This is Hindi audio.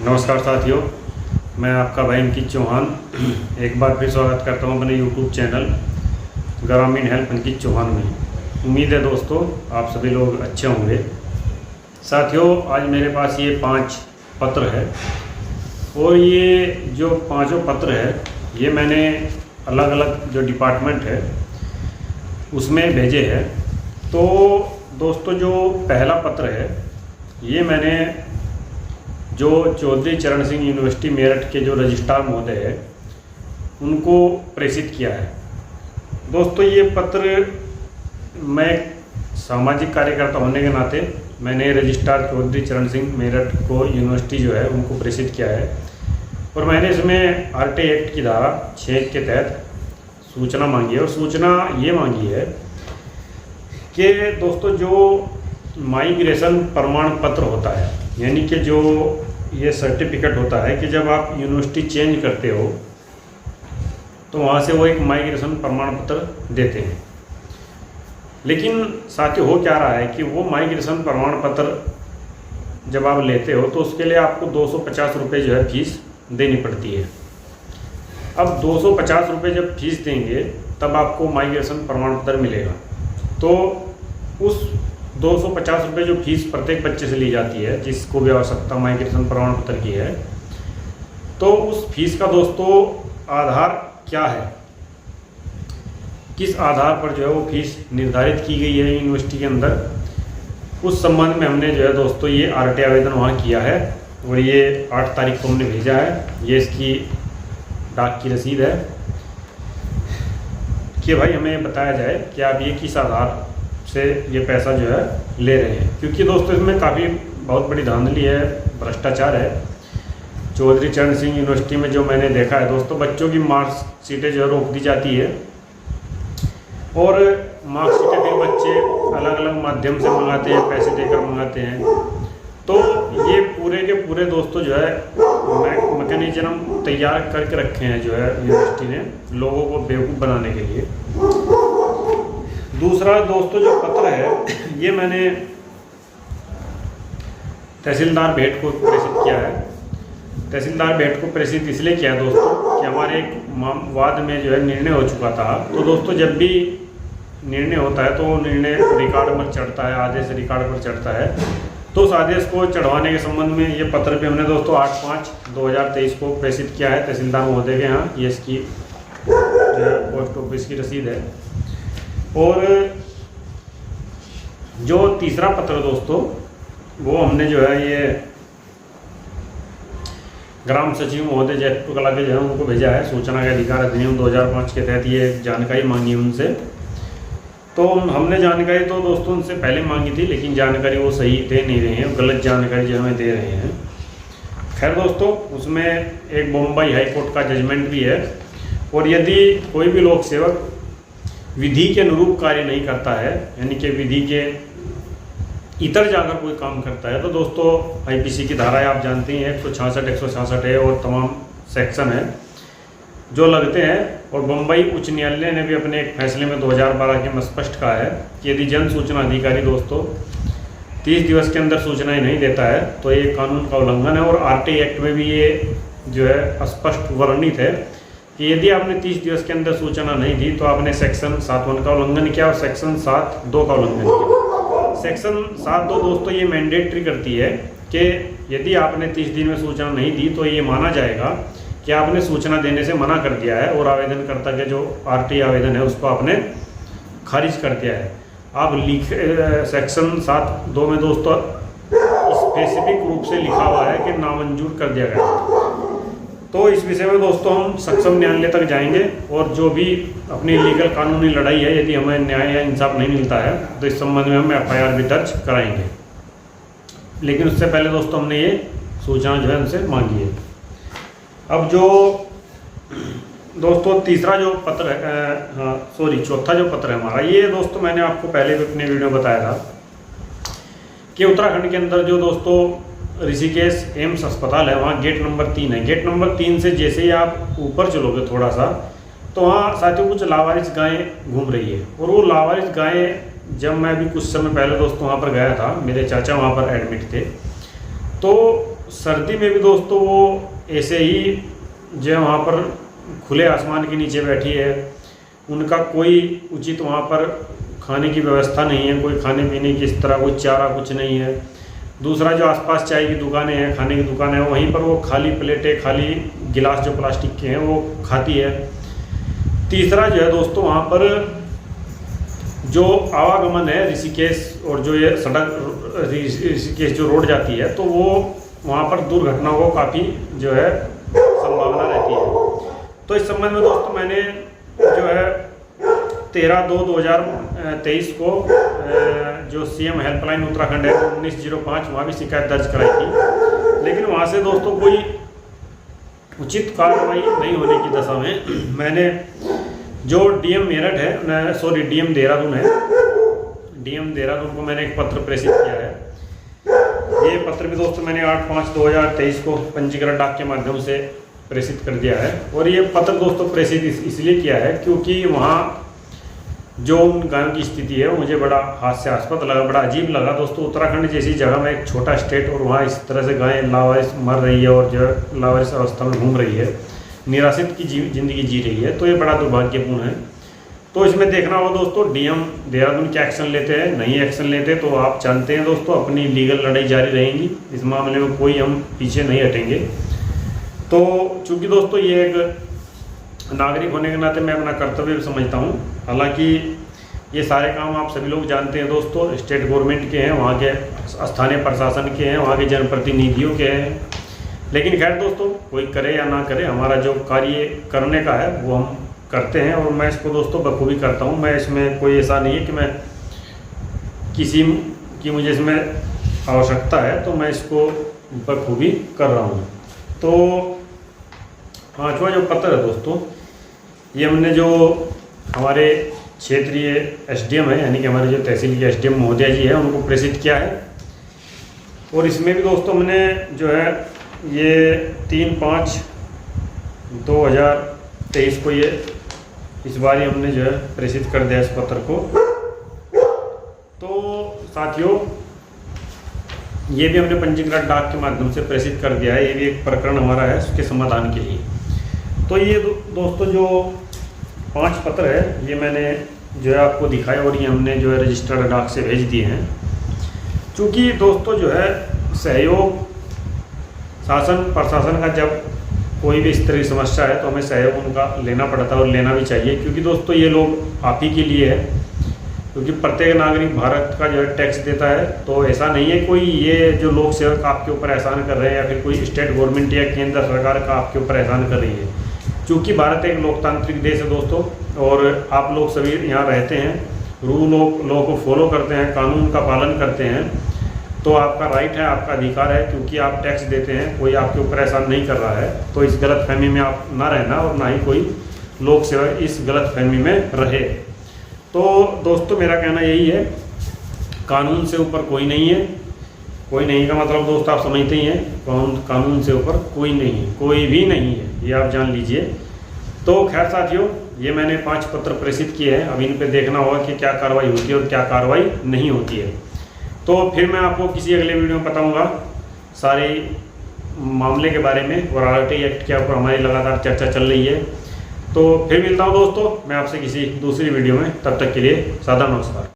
नमस्कार साथियों, मैं आपका भाई अंकित चौहान एक बार फिर स्वागत करता हूं अपने YouTube चैनल ग्रामीण हेल्प अंकित चौहान में। उम्मीद है दोस्तों आप सभी लोग अच्छे होंगे। साथियों, आज मेरे पास ये 5 पत्र है और ये जो 5 पत्र है ये मैंने अलग अलग जो डिपार्टमेंट है उसमें भेजे हैं। तो दोस्तों, जो पहला पत्र है ये मैंने जो चौधरी चरण सिंह यूनिवर्सिटी मेरठ के जो रजिस्ट्रार महोदय है उनको प्रेषित किया है। दोस्तों, ये पत्र मैं सामाजिक कार्यकर्ता होने के नाते मैंने रजिस्ट्रार चौधरी चरण सिंह मेरठ को यूनिवर्सिटी जो है उनको प्रेषित किया है और मैंने इसमें RT एक्ट की धारा 6 के तहत सूचना मांगी है। और सूचना ये मांगी है कि दोस्तों, जो माइग्रेशन प्रमाण पत्र होता है, यानी कि जो ये सर्टिफिकेट होता है कि जब आप यूनिवर्सिटी चेंज करते हो तो वहाँ से वो एक माइग्रेशन प्रमाण पत्र देते हैं। लेकिन साथियों, हो क्या रहा है कि वो माइग्रेशन प्रमाण पत्र जब आप लेते हो तो उसके लिए आपको 250 रुपये जो है फीस देनी पड़ती है। अब 250 रुपये जब फीस देंगे तब आपको माइग्रेशन प्रमाण पत्र मिलेगा। तो उस 250 रुपये जो फीस प्रत्येक बच्चे से ली जाती है जिसको भी आवश्यकता माइग्रेशन प्रमाण पत्र की है, तो उस फीस का दोस्तों आधार क्या है, किस आधार पर जो है वो फीस निर्धारित की गई है यूनिवर्सिटी के अंदर, उस संबंध में हमने जो है दोस्तों ये RT आवेदन वहाँ किया है और ये 8 तारीख को हमने भेजा है। ये इसकी डाक की रसीद है कि भाई हमें बताया जाए कि आप ये किस आधार से ये पैसा जो है ले रहे हैं। क्योंकि दोस्तों इसमें काफ़ी बहुत बड़ी धांधली है, भ्रष्टाचार है। चौधरी चरण सिंह यूनिवर्सिटी में जो मैंने देखा है दोस्तों, बच्चों की मार्कशीटें जो है रोक दी जाती है और मार्कशीटें फिर बच्चे अलग अलग माध्यम से मंगाते हैं, पैसे देकर मंगाते हैं। तो ये पूरे के पूरे दोस्तों जो है मैकेनिज्म तैयार करके रखे हैं जो है यूनिवर्सिटी ने लोगों को बेवकूफ़ बनाने के लिए। दूसरा दोस्तों, जो पत्र है ये मैंने तहसीलदार भेट को प्रेषित किया है। तहसीलदार भेट को प्रेषित इसलिए किया दोस्तों कि हमारे एक वाद में जो है निर्णय हो चुका था। तो दोस्तों, जब भी निर्णय होता है तो वो निर्णय रिकॉर्ड पर चढ़ता है, आदेश रिकॉर्ड पर चढ़ता है। तो उस आदेश को चढ़वाने के संबंध में ये पत्र भी हमने दोस्तों 8/5/2023 को प्रेषित किया है तहसीलदार महोदय के यहाँ। ये इसकी जो है पोस्ट ऑफिस की रसीद है। और जो तीसरा पत्र दोस्तों वो हमने जो है ये ग्राम सचिव महोदय जयपुर कला के जो है उनको भेजा है। सूचना के अधिकार अधिनियम 2005 के तहत ये जानकारी मांगी उनसे। तो हमने जानकारी तो दोस्तों उनसे पहले मांगी थी, लेकिन जानकारी वो सही दे नहीं रहे हैं, गलत जानकारी जो हमें दे रहे हैं। खैर दोस्तों, उसमें एक बम्बई हाई कोर्ट का जजमेंट भी है और यदि कोई भी लोक सेवक विधि के अनुरूप कार्य नहीं करता है, यानी कि विधि के इतर जाकर कोई काम करता है, तो दोस्तों IPC की धाराएं आप जानते हैं 166, 166 है और तमाम सेक्शन है जो लगते हैं। और बम्बई उच्च न्यायालय ने भी अपने एक फैसले में 2012 के में स्पष्ट कहा है कि यदि जन सूचना अधिकारी दोस्तों 30 दिवस के अंदर सूचनाएं नहीं देता है तो ये कानून का उल्लंघन है। और RT एक्ट में भी ये जो है स्पष्ट वर्णित है कि यदि आपने 30 दिवस के अंदर सूचना नहीं दी तो आपने सेक्शन 7(1) का उल्लंघन किया और सेक्शन 7(2) का उल्लंघन किया। सेक्शन 7(2) दोस्तों ये मैंडेटरी करती है कि यदि आपने 30 दिन में सूचना नहीं दी तो ये माना जाएगा कि आपने सूचना देने से मना कर दिया है और आवेदनकर्ता के जो RT आवेदन है उसको आपने खारिज कर दिया है। आप सेक्शन 7(2) में दोस्तों स्पेसिफिक रूप से लिखा हुआ है कि नामंजूर कर दिया गया। तो इस विषय में दोस्तों हम सक्षम न्यायालय तक जाएंगे और जो भी अपनी लीगल कानूनी लड़ाई है, यदि हमें न्याय या इंसाफ नहीं मिलता है तो इस संबंध में हम FIR भी दर्ज कराएंगे। लेकिन उससे पहले दोस्तों हमने ये सूचना जो है उनसे मांगी है। अब जो दोस्तों तीसरा जो पत्र है, चौथा जो पत्र है हमारा, ये दोस्तों मैंने आपको पहले भी अपने वीडियो में बताया था कि उत्तराखंड के अंदर जो दोस्तों ऋषिकेश एम्स अस्पताल है वहाँ गेट नंबर 3 है। गेट नंबर 3 से जैसे ही आप ऊपर चलोगे थोड़ा सा तो वहाँ साथियों कुछ लावारिस गायें घूम रही है। और वो लावारिस गायें, जब मैं भी कुछ समय पहले दोस्तों वहाँ पर गया था, मेरे चाचा वहाँ पर एडमिट थे, तो सर्दी में भी दोस्तों वो ऐसे ही जो वहाँ पर खुले आसमान के नीचे बैठी है, उनका कोई उचित वहाँ पर खाने की व्यवस्था नहीं है, कोई खाने पीने की इस तरह कोई चारा कुछ नहीं है। दूसरा जो आसपास चाय की दुकानें हैं, खाने की दुकानें हैं, वहीं पर वो खाली प्लेटें, खाली गिलास जो प्लास्टिक के हैं वो खाती है। तीसरा जो है दोस्तों, वहाँ पर जो आवागमन है ऋषिकेश और जो ये सड़क ऋषिकेश जो रोड जाती है, तो वो वहाँ पर दुर्घटनाओं को काफ़ी जो है संभावना रहती है। तो इस संबंध में दोस्तों मैंने जो है 13/2/2023 को जो CM हेल्पलाइन उत्तराखंड है 1905 वहाँ भी शिकायत दर्ज कराई थी, लेकिन वहाँ से दोस्तों कोई उचित कार्रवाई नहीं होने की दशा में मैंने जो DM मेरठ है, सॉरी DM देहरादून है, DM देहरादून को मैंने एक पत्र प्रेषित किया है। ये पत्र भी दोस्तों मैंने 8/5/2023 को पंजीकरण डाक के माध्यम से प्रेषित कर दिया है। और ये पत्र दोस्तों प्रेषित इसलिए किया है क्योंकि वहाँ जो उन गायों की स्थिति है वो मुझे बड़ा हास्यास्पद लगा, बड़ा अजीब लगा दोस्तों। उत्तराखंड जैसी जगह में एक छोटा स्टेट और वहाँ इस तरह से गायें लावारिस मर रही है और जो लावारिस अवस्था में घूम रही है, निराश्रित की जिंदगी जी रही है, तो ये बड़ा दुर्भाग्यपूर्ण है। तो इसमें देखना होगा दोस्तों DM देहरादून क्या एक्शन लेते हैं, नहीं एक्शन लेते तो आप जानते हैं दोस्तों अपनी लीगल लड़ाई जारी रहेगी। इस मामले में कोई हम पीछे नहीं हटेंगे। तो चूँकि दोस्तों ये एक नागरिक होने के नाते मैं अपना कर्तव्य समझता हूँ। हालांकि ये सारे काम आप सभी लोग जानते हैं दोस्तों, स्टेट गवर्नमेंट के हैं, वहाँ के स्थानीय प्रशासन के हैं, वहाँ के जनप्रतिनिधियों के हैं। लेकिन खैर दोस्तों कोई करे या ना करे, हमारा जो कार्य करने का है वो हम करते हैं और मैं इसको दोस्तों बखूबी करता हूँ। मैं इसमें कोई ऐसा नहीं है कि मैं किसी की मुझे इसमें आवश्यकता है तो मैं इसको बखूबी कर रहा हूँ। तो पांचवा जो पत्र है दोस्तों, ये हमने जो हमारे क्षेत्रीय SDM है, यानी कि हमारे जो तहसील के SDM महोदय जी है, उनको प्रेषित किया है। और इसमें भी दोस्तों हमने जो है ये 3/5/2023 को ये इस बार ही हमने जो है प्रेषित कर दिया इस पत्र को। तो साथियों ये भी हमने पंजीकृत डाक के माध्यम से प्रेषित कर दिया है। ये भी एक प्रकरण हमारा है उसके समाधान के लिए। तो ये दोस्तों जो 5 पत्र है ये मैंने जो है आपको दिखाया और ये हमने जो है रजिस्टर्ड डाक से भेज दिए हैं। चूँकि दोस्तों जो है सहयोग शासन प्रशासन का जब कोई भी इस तरह की समस्या है तो हमें सहयोग उनका लेना पड़ता है और लेना भी चाहिए, क्योंकि दोस्तों ये लोग आप ही के लिए है। क्योंकि प्रत्येक नागरिक भारत का जो है टैक्स देता है, तो ऐसा नहीं है कोई ये जो लोक सेवक आपके ऊपर एहसान कर रहे हैं या फिर कोई स्टेट गवर्नमेंट या केंद्र सरकार का आपके ऊपर एहसान कर रही है। क्योंकि भारत एक लोकतांत्रिक देश है दोस्तों, और आप लोग सभी यहाँ रहते हैं, रूल लॉ को फॉलो करते हैं, कानून का पालन करते हैं, तो आपका राइट है, आपका अधिकार है, क्योंकि आप टैक्स देते हैं, कोई आपके ऊपर एहसान नहीं कर रहा है। तो इस गलतफहमी में आप ना रहना और ना ही कोई लोक सेवक इस गलतफहमी में रहे। तो दोस्तों मेरा कहना यही है, कानून से ऊपर कोई नहीं है। कोई नहीं का मतलब दोस्त आप समझते ही हैं, कानून से ऊपर कोई नहीं है, कोई भी नहीं है, ये आप जान लीजिए। तो खैर साथियों, ये मैंने 5 पत्र प्रेषित किए हैं। अब इन पे देखना होगा कि क्या कार्रवाई होती है और क्या कार्रवाई नहीं होती है। तो फिर मैं आपको किसी अगले वीडियो में बताऊंगा सारे मामले के बारे में, और RRT एक्ट के ऊपर हमारी लगातार चर्चा चल रही है। तो फिर मिलता हूं दोस्तों मैं आपसे किसी दूसरी वीडियो में, तब तक के लिए सादा नमस्कार।